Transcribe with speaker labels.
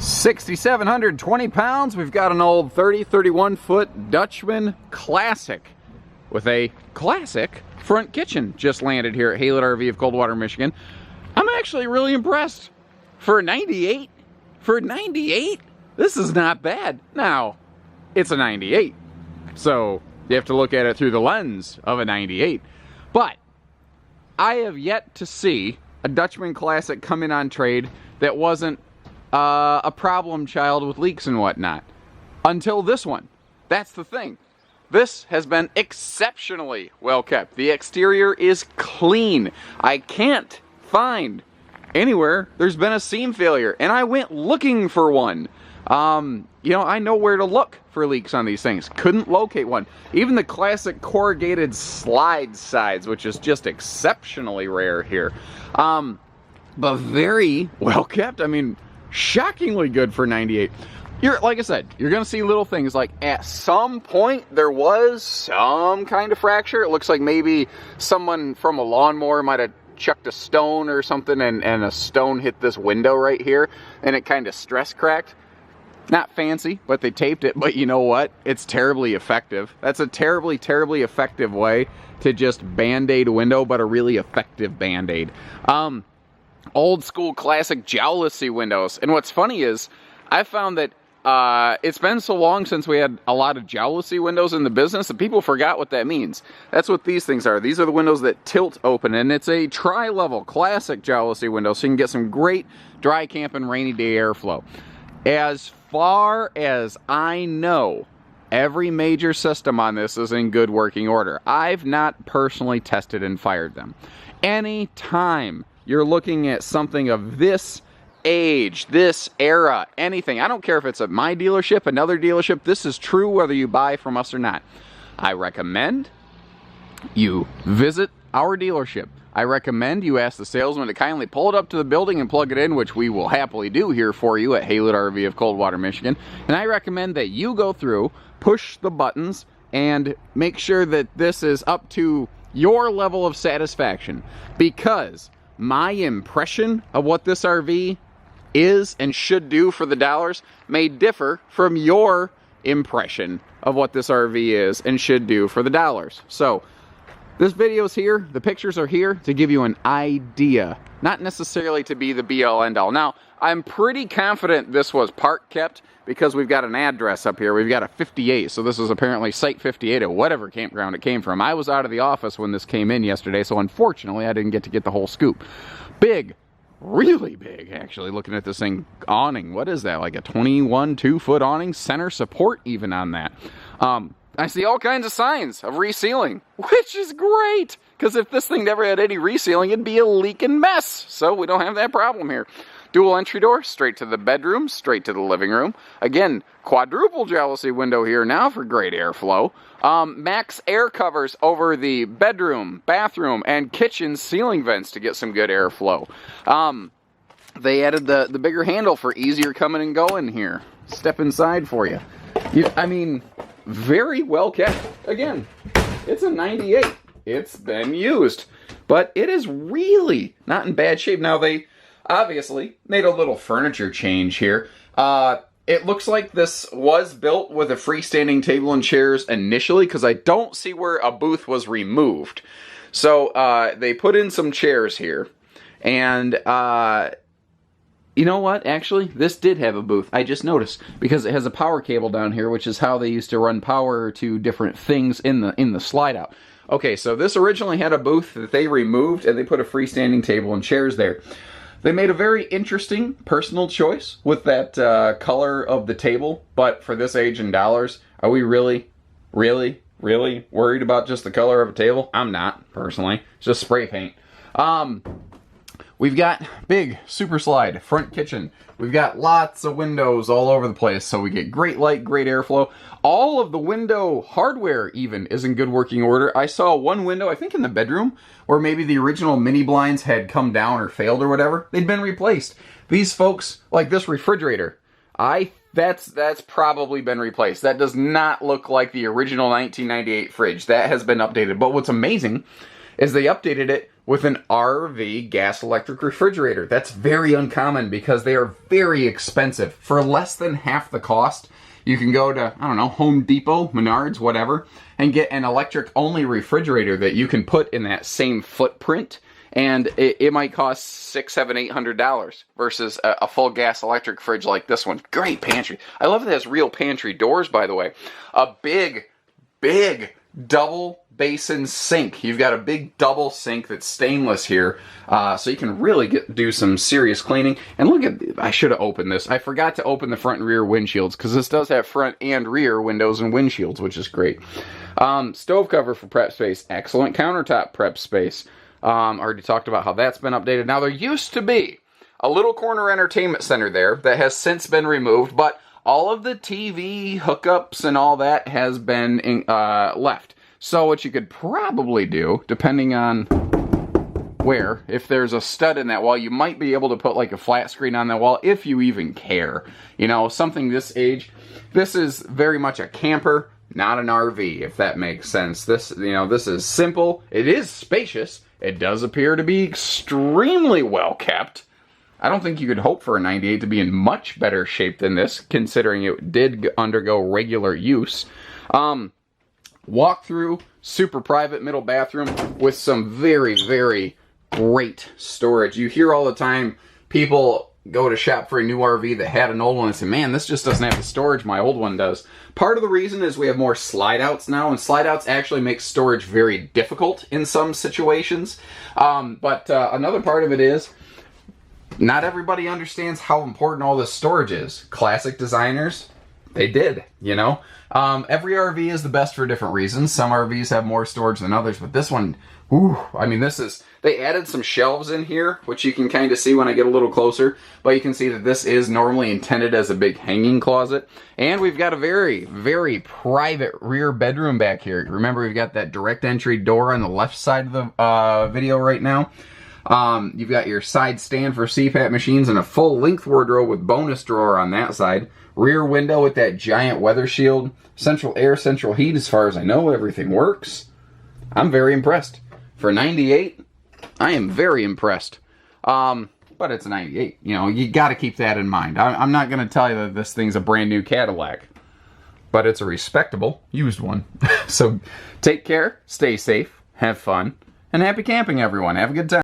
Speaker 1: 6,720 pounds. We've got an old 31 foot Dutchmen Classic with a classic front kitchen just landed here at HaylettRV of Coldwater, Michigan. I'm actually really impressed. For 98, this is not bad. Now, it's a 98, so you have to look at it through the lens of a 98. But I have yet to see a Dutchmen Classic come in on trade that wasn't a problem child with leaks and whatnot. Until this one. That's the thing. This has been exceptionally well kept. The exterior is clean. I can't find anywhere there's been a seam failure, and I went looking for one. You know, I know where to look for leaks on these things. Couldn't locate one. Even the classic corrugated slide sides, which is just exceptionally rare here. But very well kept. I mean, shockingly good for 98. Like I said, you're going to see little things like at some point there was some kind of fracture. It looks like maybe someone from a lawnmower might have chucked a stone or something and a stone hit this window right here and it kind of stress cracked. Not fancy, but they taped it. But you know what? It's terribly effective. That's a terribly, terribly effective way to just band-aid a window, but a really effective band-aid. Old school classic jowlery windows. And what's funny is I found that it's been so long since we had a lot of jowlery windows in the business that people forgot what that means. That's what these things are. These are the windows that tilt open, and it's a tri-level classic jowlery window, so you can get some great dry camp and rainy day airflow. As far as I know, every major system on this is in good working order. I've not personally tested and fired them. Anytime you're looking at something of this age, this era, anything, I don't care if it's at my dealership, another dealership, this is true whether you buy from us or not. I recommend you visit our dealership. I recommend you ask the salesman to kindly pull it up to the building and plug it in, which we will happily do here for you at HaylettRV of Coldwater, Michigan. And I recommend that you go through, push the buttons, and make sure that this is up to your level of satisfaction. Because my impression of what this RV is and should do for the dollars may differ from your impression of what this RV is and should do for the dollars. So this video's here, the pictures are here to give you an idea, not necessarily to be the be-all end-all. Now, I'm pretty confident this was part kept because we've got an address up here. We've got a 58, so this is apparently Site 58 at whatever campground it came from. I was out of the office when this came in yesterday, so unfortunately I didn't get to get the whole scoop. Big, really big, actually, looking at this thing. Awning, what is that, like a 2-foot awning? Center support even on that. I see all kinds of signs of resealing, which is great, because if this thing never had any resealing, it'd be a leaking mess. So we don't have that problem here. Dual entry door, straight to the bedroom, straight to the living room. Again, quadruple jowlery window here now for great airflow. Max air covers over the bedroom, bathroom, and kitchen ceiling vents to get some good airflow. They added the bigger handle for easier coming and going here. Step inside for you. I mean, very well kept. Again, it's a 98. It's been used, but it is really not in bad shape. Now, they obviously made a little furniture change here. It looks like this was built with a freestanding table and chairs initially, because I don't see where a booth was removed. So they put in some chairs here, and you know what? Actually, this did have a booth. I just noticed, because it has a power cable down here, which is how they used to run power to different things in the slide out. Okay, so this originally had a booth that they removed, and they put a freestanding table and chairs there. They made a very interesting personal choice with that color of the table, but for this age and dollars, are we really worried about just the color of a table? I'm not, personally. It's just spray paint. We've got big super slide front kitchen. We've got lots of windows all over the place, so we get great light, great airflow. All of the window hardware even is in good working order. I saw one window, I think in the bedroom, where maybe the original mini blinds had come down or failed or whatever. They'd been replaced. These folks, like this refrigerator, that's probably been replaced. That does not look like the original 1998 fridge. That has been updated. But what's amazing is they updated it with an RV gas electric refrigerator. That's very uncommon because they are very expensive. For less than half the cost, you can go to, I don't know, Home Depot, Menards, whatever, and get an electric only refrigerator that you can put in that same footprint. And it might cost $600, $700, $800 versus a full gas electric fridge like this one. Great pantry. I love it has real pantry doors, by the way. A big double basin sink. You've got a big double sink that's stainless here, so you can really do some serious cleaning. And look at, I should have opened this. I forgot to open the front and rear windshields because this does have front and rear windows and windshields, which is great. Stove cover for prep space. Excellent countertop prep space. Already talked about how that's been updated. Now, there used to be a little corner entertainment center there that has since been removed, but all of the TV hookups and all that has been left. So what you could probably do, depending on where, if there's a stud in that wall, you might be able to put like a flat screen on that wall if you even care. You know, something this age. This is very much a camper, not an RV, if that makes sense. This, you know, this is simple. It is spacious. It does appear to be extremely well kept. I don't think you could hope for a 98 to be in much better shape than this, considering it did undergo regular use. Walk through, super private middle bathroom with some very, very great storage. You hear all the time people go to shop for a new RV that had an old one and say, man, this just doesn't have the storage my old one does. Part of the reason is we have more slide outs now, and slide outs actually make storage very difficult in some situations. But another part of it is not everybody understands how important all this storage is. Classic designers, they did, you know. Every RV is the best for different reasons. Some RVs have more storage than others, but this one, whew, I mean, this is, they added some shelves in here, which you can kind of see when I get a little closer, but you can see that this is normally intended as a big hanging closet. And we've got a very, very private rear bedroom back here. Remember, we've got that direct entry door on the left side of the video right now. You've got your side stand for CPAP machines and a full length wardrobe with bonus drawer on that side. Rear window with that giant weather shield. Central air, central heat, as far as I know, everything works. I'm very impressed. For 98, I am very impressed. But it's a 98. You know, you got to keep that in mind. I'm not going to tell you that this thing's a brand new Cadillac, but it's a respectable used one. So take care, stay safe, have fun, and happy camping, everyone. Have a good time.